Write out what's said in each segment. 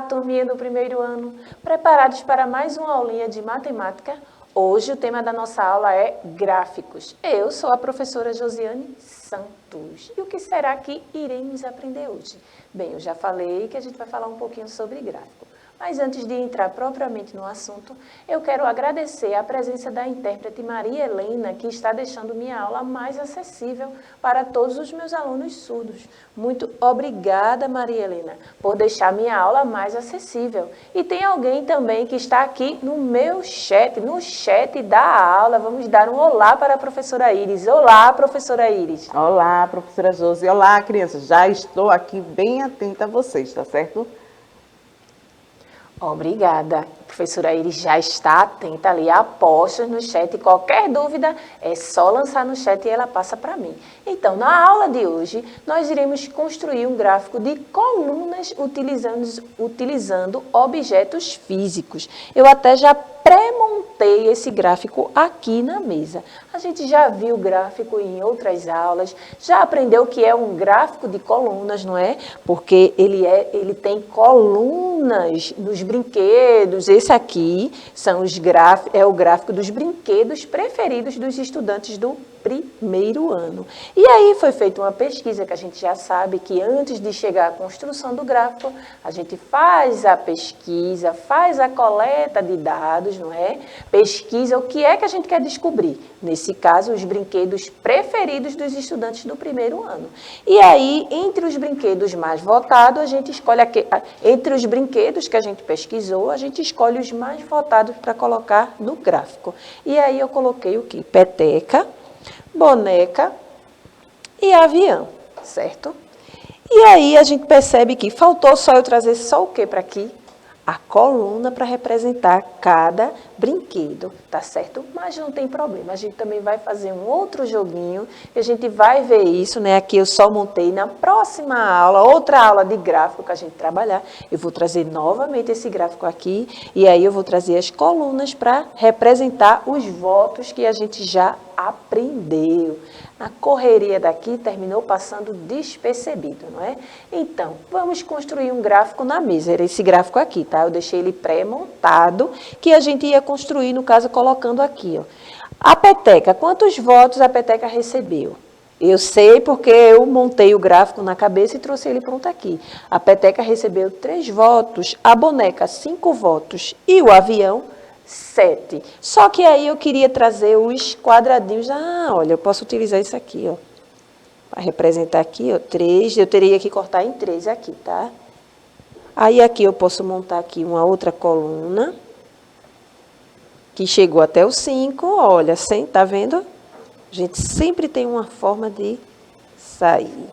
Olá, turminha do primeiro ano. Preparados para mais uma aulinha de matemática? Hoje o tema da nossa aula é gráficos. Eu sou a professora Josiane Santos. E o que será que iremos aprender hoje? Bem, eu já falei que a gente vai falar um pouquinho sobre gráfico. Mas antes de entrar propriamente no assunto, eu quero agradecer a presença da intérprete Maria Helena, que está deixando minha aula mais acessível para todos os meus alunos surdos. Muito obrigada, Maria Helena, por deixar minha aula mais acessível. E tem alguém também que está aqui no meu chat, no chat da aula. Vamos dar um olá para a professora Iris. Olá, professora Iris. Olá, professora Josi. Olá, crianças. Já estou aqui bem atenta a vocês, tá certo? Obrigada. A professora Iris já está atenta ali, aposta no chat. Qualquer dúvida é só lançar no chat e ela passa para mim. Então, na aula de hoje, nós iremos construir um gráfico de colunas utilizando objetos físicos. Eu até já pré-montei esse gráfico aqui na mesa. A gente já viu o gráfico em outras aulas, já aprendeu o que é um gráfico de colunas, não é? Porque ele tem colunas nos brinquedos. Esse aqui é o gráfico dos brinquedos preferidos dos estudantes do primeiro ano. E aí foi feita uma pesquisa que a gente já sabe que antes de chegar à construção do gráfico, a gente faz a pesquisa, faz a coleta de dados, não é? Pesquisa o que é que a gente quer descobrir. Nesse caso, os brinquedos preferidos dos estudantes do primeiro ano. E aí, entre os brinquedos mais votados, a gente escolhe entre os brinquedos que a gente pesquisou, a gente escolhe os mais votados para colocar no gráfico. E aí eu coloquei o quê? Peteca, boneca e avião, certo? E aí a gente percebe que faltou só eu trazer só o que para aqui? A coluna para representar cada brinquedo, tá certo? Mas não tem problema, a gente também vai fazer um outro joguinho e a gente vai ver isso, né? Aqui eu só montei na próxima aula, outra aula de gráfico que a gente trabalhar, eu vou trazer novamente esse gráfico aqui e aí eu vou trazer as colunas para representar os votos que a gente já aprendeu. A correria daqui terminou passando despercebido, não é? Então, vamos construir um gráfico na mesa. Era esse gráfico aqui, tá? Eu deixei ele pré-montado, que a gente ia construir, no caso, colocando aqui, ó. A peteca, quantos votos a peteca recebeu? Eu sei porque eu montei o gráfico na cabeça e trouxe ele pronto aqui. A peteca recebeu 3 votos, a boneca 5 votos e o avião 7. Só que aí eu queria trazer os quadradinhos. Ah, olha, eu posso utilizar isso aqui, ó. Para representar aqui, ó, 3. Eu teria que cortar em 3 aqui, tá? Aí aqui eu posso montar aqui uma outra coluna. Que chegou até o 5. Olha, tá vendo? A gente sempre tem uma forma de sair.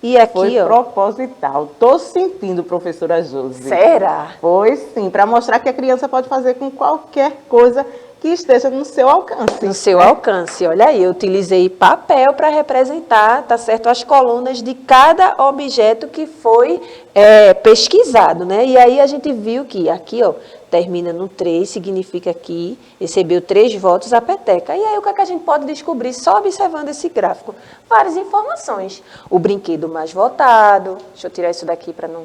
E aqui, foi ó, proposital. Estou sentindo, professora Josi. Será? Foi sim, para mostrar que a criança pode fazer com qualquer coisa que esteja no seu alcance. No seu alcance. Olha aí, eu utilizei papel para representar, tá certo? As colunas de cada objeto que foi pesquisado, né? E aí a gente viu que aqui, ó, termina no 3, significa que recebeu 3 votos a peteca. E aí o que é que a gente pode descobrir só observando esse gráfico? Várias informações. O brinquedo mais votado, deixa eu tirar isso daqui para não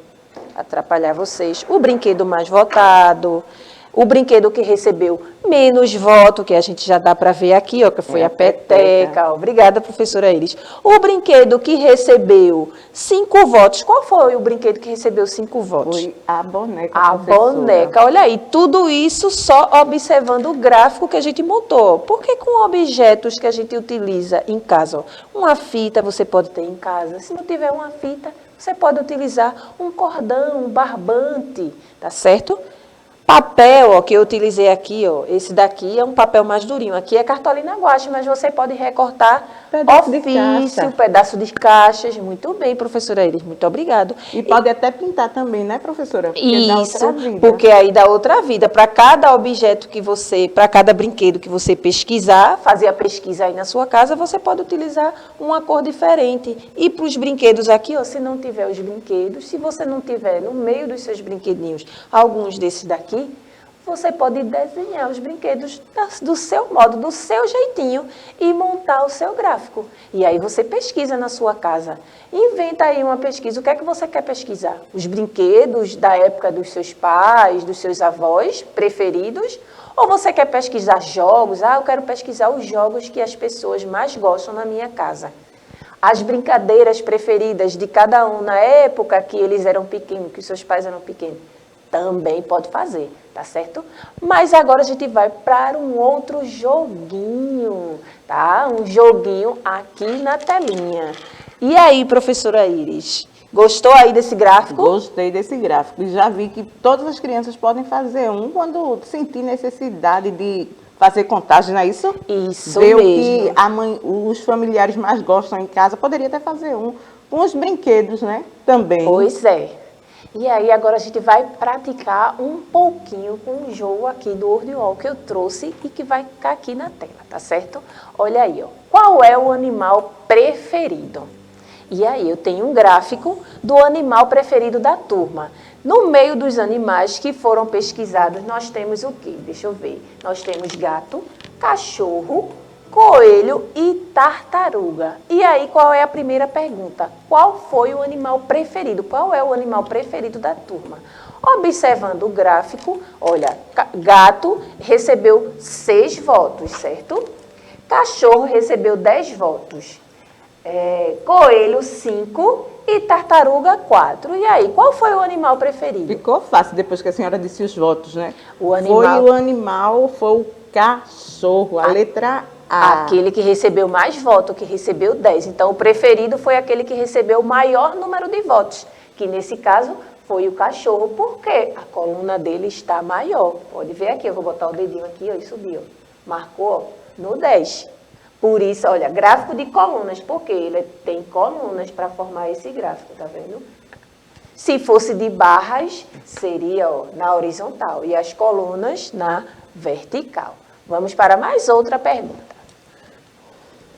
atrapalhar vocês. O brinquedo mais votado, o brinquedo que recebeu menos voto, que a gente já dá para ver aqui, ó, que foi a peteca. Obrigada, professora Iris. O brinquedo que recebeu 5 votos. Qual foi o brinquedo que recebeu 5 votos? Foi a boneca, A boneca. Olha aí, tudo isso só observando o gráfico que a gente montou. Porque com objetos que a gente utiliza em casa, ó, uma fita você pode ter em casa. Se não tiver uma fita, você pode utilizar um cordão, um barbante, tá certo? Papel, ó, que eu utilizei aqui, ó, esse daqui é um papel mais durinho. Aqui é cartolina guache, mas você pode recortar pedaço de caixas. Muito bem, professora Iris, muito obrigado. E pode até pintar também, né, professora? Porque isso, dá outra vida. porque aí dá outra vida. Para cada objeto que para cada brinquedo que você pesquisar, fazer a pesquisa aí na sua casa, você pode utilizar uma cor diferente. E para os brinquedos aqui, ó, se não tiver os brinquedos, se você não tiver no meio dos seus brinquedinhos alguns desses daqui, você pode desenhar os brinquedos do seu modo, do seu jeitinho e montar o seu gráfico. E aí você pesquisa na sua casa. Inventa aí uma pesquisa. O que é que você quer pesquisar? Os brinquedos da época dos seus pais, dos seus avós preferidos? Ou você quer pesquisar jogos? Eu quero pesquisar os jogos que as pessoas mais gostam na minha casa. As brincadeiras preferidas de cada um na época que eles eram pequenos, que os seus pais eram pequenos. Também pode fazer, tá certo? Mas agora a gente vai para um outro joguinho, tá? Um joguinho aqui na telinha. E aí, professora Iris, gostou aí desse gráfico? Gostei desse gráfico. E já vi que todas as crianças podem fazer um quando sentir necessidade de fazer contagem, não é isso? Isso ver mesmo. O que os familiares mais gostam em casa, poderia até fazer um com os brinquedos, né? Também. Pois é. E aí agora a gente vai praticar um pouquinho com o jogo aqui do Ordiol que eu trouxe e que vai ficar aqui na tela, tá certo? Olha aí, ó. Qual é o animal preferido? E aí eu tenho um gráfico do animal preferido da turma. No meio dos animais que foram pesquisados, nós temos o quê? Deixa eu ver. Nós temos gato, cachorro, coelho e tartaruga. E aí, qual é a primeira pergunta? Qual foi o animal preferido? Qual é o animal preferido da turma? Observando o gráfico, olha, gato recebeu 6 votos, certo? Cachorro recebeu 10 votos. Coelho, 5 e tartaruga, 4. E aí, qual foi o animal preferido? Ficou fácil depois que a senhora disse os votos, né? Foi o cachorro, a letra A. Aquele que recebeu mais votos, que recebeu 10. Então, o preferido foi aquele que recebeu o maior número de votos, que nesse caso foi o cachorro, porque a coluna dele está maior. Pode ver aqui, eu vou botar o dedinho aqui, ó, e subiu. Marcou no 10. Por isso, olha, gráfico de colunas, porque ele tem colunas para formar esse gráfico, tá vendo? Se fosse de barras, seria na horizontal e as colunas na vertical. Vamos para mais outra pergunta.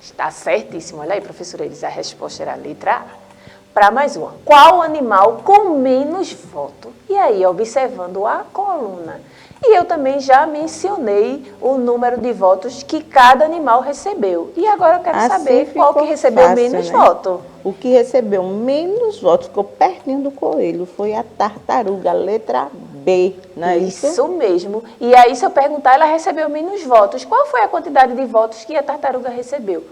Está certíssimo. Olha aí, professora Elis, a resposta era a letra A. Para mais uma. Qual animal com menos voto? E aí, observando a coluna. E eu também já mencionei o número de votos que cada animal recebeu. E agora eu quero saber qual que recebeu menos voto. O que recebeu menos votos, ficou pertinho do coelho, foi a tartaruga, letra B, não é isso? Isso mesmo. E aí, se eu perguntar, ela recebeu menos votos. Qual foi a quantidade de votos que a tartaruga recebeu?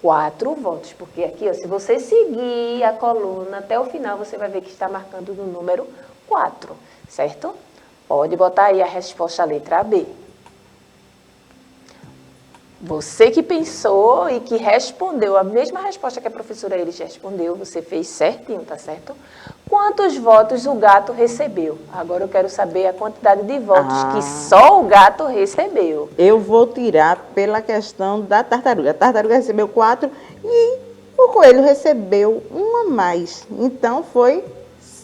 4 votos, porque aqui, ó, se você seguir a coluna até o final, você vai ver que está marcando no número 4, certo? Pode botar aí a resposta, a letra B. Você que pensou e que respondeu a mesma resposta que a professora Iris respondeu, você fez certinho, tá certo? Quantos votos o gato recebeu? Agora eu quero saber a quantidade de votos que só o gato recebeu. Eu vou tirar pela questão da tartaruga. A tartaruga recebeu 4 e o coelho recebeu uma a mais. Então foi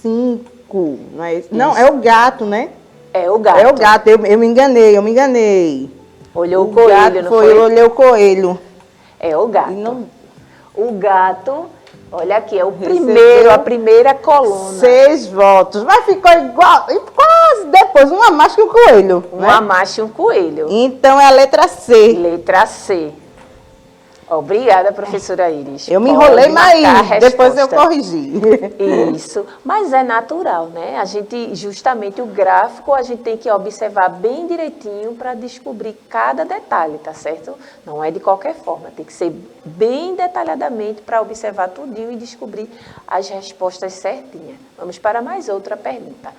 5, não é isso? Não, é o gato, né? É o gato. É o gato, eu me enganei. Olhou o coelho, não foi? Eu olhei o coelho. É o gato. Não... O gato, olha aqui, é o primeiro, a primeira coluna. 6 votos, mas ficou igual, quase depois, uma mais que o coelho. Uma mais que um coelho. Então é a letra C. Letra C. Obrigada, professora Iris. Eu me enrolei, mas depois eu corrigi. Isso. Mas é natural, né? A gente, justamente o gráfico, a gente tem que observar bem direitinho para descobrir cada detalhe, tá certo? Não é de qualquer forma, tem que ser bem detalhadamente para observar tudinho e descobrir as respostas certinhas. Vamos para mais outra pergunta.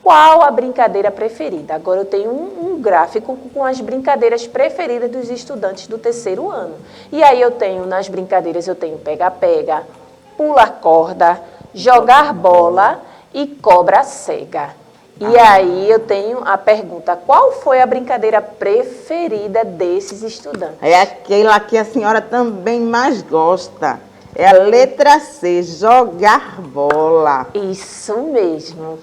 Qual a brincadeira preferida? Agora eu tenho um gráfico com as brincadeiras preferidas dos estudantes do terceiro ano. E aí eu tenho, nas brincadeiras, eu tenho pega-pega, pula-corda, jogar bola e cobra cega. E aí eu tenho a pergunta, qual foi a brincadeira preferida desses estudantes? É aquela que a senhora também mais gosta. É a letra C, jogar bola. Isso mesmo.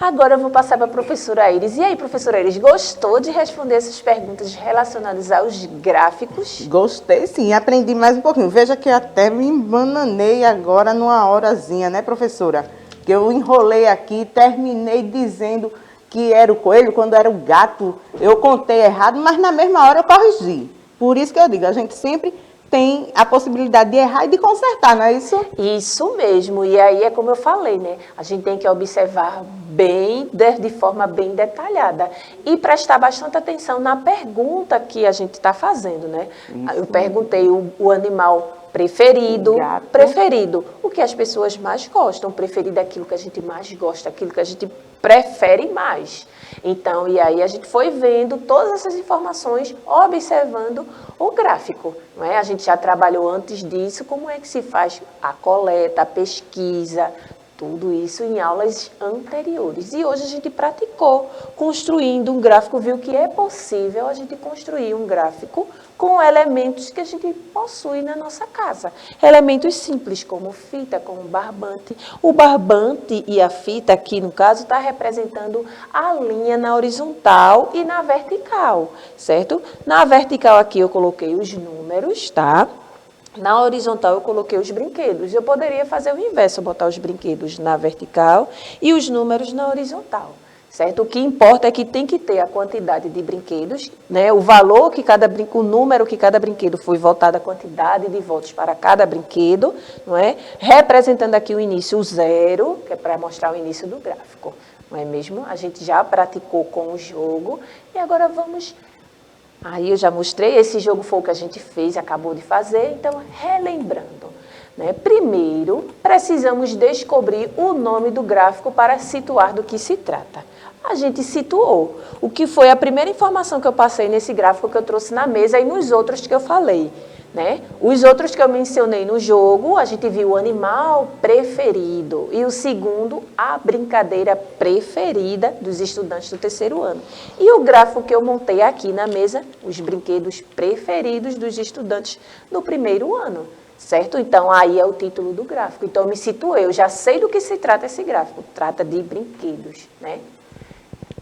Agora eu vou passar para a professora Iris. E aí, professora Iris, gostou de responder essas perguntas relacionadas aos gráficos? Gostei sim, aprendi mais um pouquinho. Veja que eu até me embananei agora numa horazinha, né, professora? Que eu enrolei aqui, terminei dizendo que era o coelho, quando era o gato, eu contei errado, mas na mesma hora eu corrigi. Por isso que eu digo, a gente sempre tem a possibilidade de errar e de consertar, não é isso? Isso mesmo, e aí é como eu falei, né? A gente tem que observar bem, de forma bem detalhada e prestar bastante atenção na pergunta que a gente está fazendo, né? Isso. Eu perguntei o animal preferido, o que as pessoas mais gostam, preferido é aquilo que a gente mais gosta, aquilo que a gente prefere mais. Então, e aí a gente foi vendo todas essas informações, observando o gráfico, não é? A gente já trabalhou antes disso, como é que se faz a coleta, a pesquisa, tudo isso em aulas anteriores. E hoje a gente praticou, construindo um gráfico, viu que é possível a gente construir um gráfico com elementos que a gente possui na nossa casa. Elementos simples, como fita, como barbante. O barbante e a fita, aqui no caso, está representando a linha na horizontal e na vertical, certo? Na vertical aqui eu coloquei os números, tá? Na horizontal eu coloquei os brinquedos. Eu poderia fazer o inverso, botar os brinquedos na vertical e os números na horizontal. Certo? O que importa é que tem que ter a quantidade de brinquedos, né? O valor que o número que cada brinquedo foi voltado, a quantidade de votos para cada brinquedo, não é? Representando aqui o início, o 0, que é para mostrar o início do gráfico, não é mesmo? A gente já praticou com o jogo e agora vamos... Aí eu já mostrei, esse jogo foi o que a gente fez, acabou de fazer, então relembrando. Né? Primeiro, precisamos descobrir o nome do gráfico para situar do que se trata. A gente situou o que foi a primeira informação que eu passei nesse gráfico que eu trouxe na mesa e nos outros que eu falei. Né? Os outros que eu mencionei no jogo, a gente viu o animal preferido e o segundo, a brincadeira preferida dos estudantes do terceiro ano. E o gráfico que eu montei aqui na mesa, os brinquedos preferidos dos estudantes do primeiro ano. Certo? Então, aí é o título do gráfico. Então, eu me situei, eu já sei do que se trata esse gráfico. Trata de brinquedos, né?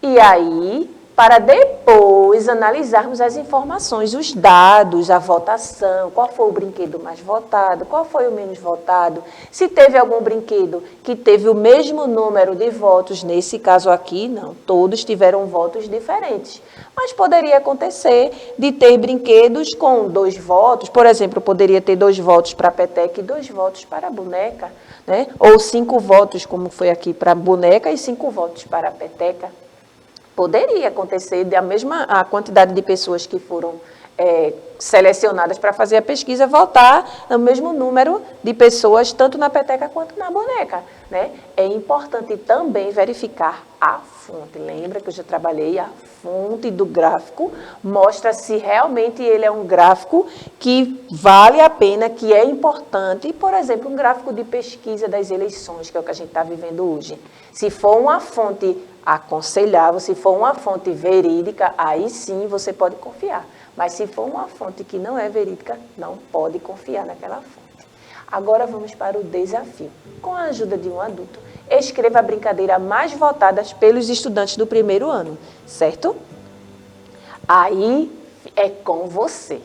E aí, para depois analisarmos as informações, os dados, a votação, qual foi o brinquedo mais votado, qual foi o menos votado, se teve algum brinquedo que teve o mesmo número de votos, nesse caso aqui, não, todos tiveram votos diferentes. Mas poderia acontecer de ter brinquedos com 2 votos, por exemplo, poderia ter 2 votos para a peteca e 2 votos para a boneca, né? Ou 5 votos, como foi aqui, para a boneca e 5 votos para a peteca. Poderia acontecer a quantidade de pessoas que foram selecionadas para fazer a pesquisa votar no mesmo número de pessoas, tanto na peteca quanto na boneca. Né? É importante também verificar a fonte. Lembra que eu já trabalhei a fonte do gráfico, mostra se realmente ele é um gráfico que vale a pena, que é importante. Por exemplo, um gráfico de pesquisa das eleições, que é o que a gente está vivendo hoje. Se for uma fonte aconselhável, se for uma fonte verídica, aí sim você pode confiar. Mas se for uma fonte que não é verídica, não pode confiar naquela fonte. Agora vamos para o desafio. Com a ajuda de um adulto, escreva a brincadeira mais votada pelos estudantes do primeiro ano, certo? Aí é com você.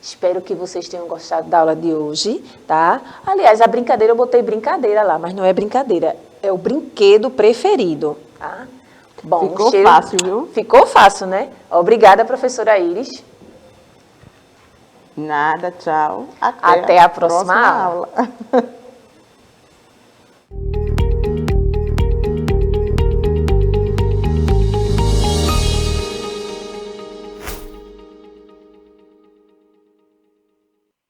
Espero que vocês tenham gostado da aula de hoje, tá? Aliás, a brincadeira, eu botei brincadeira lá, mas não é brincadeira, é o brinquedo preferido, tá? Bom, ficou fácil, viu? Ficou fácil, né? Obrigada, professora Iris. Nada, tchau. Até a próxima aula.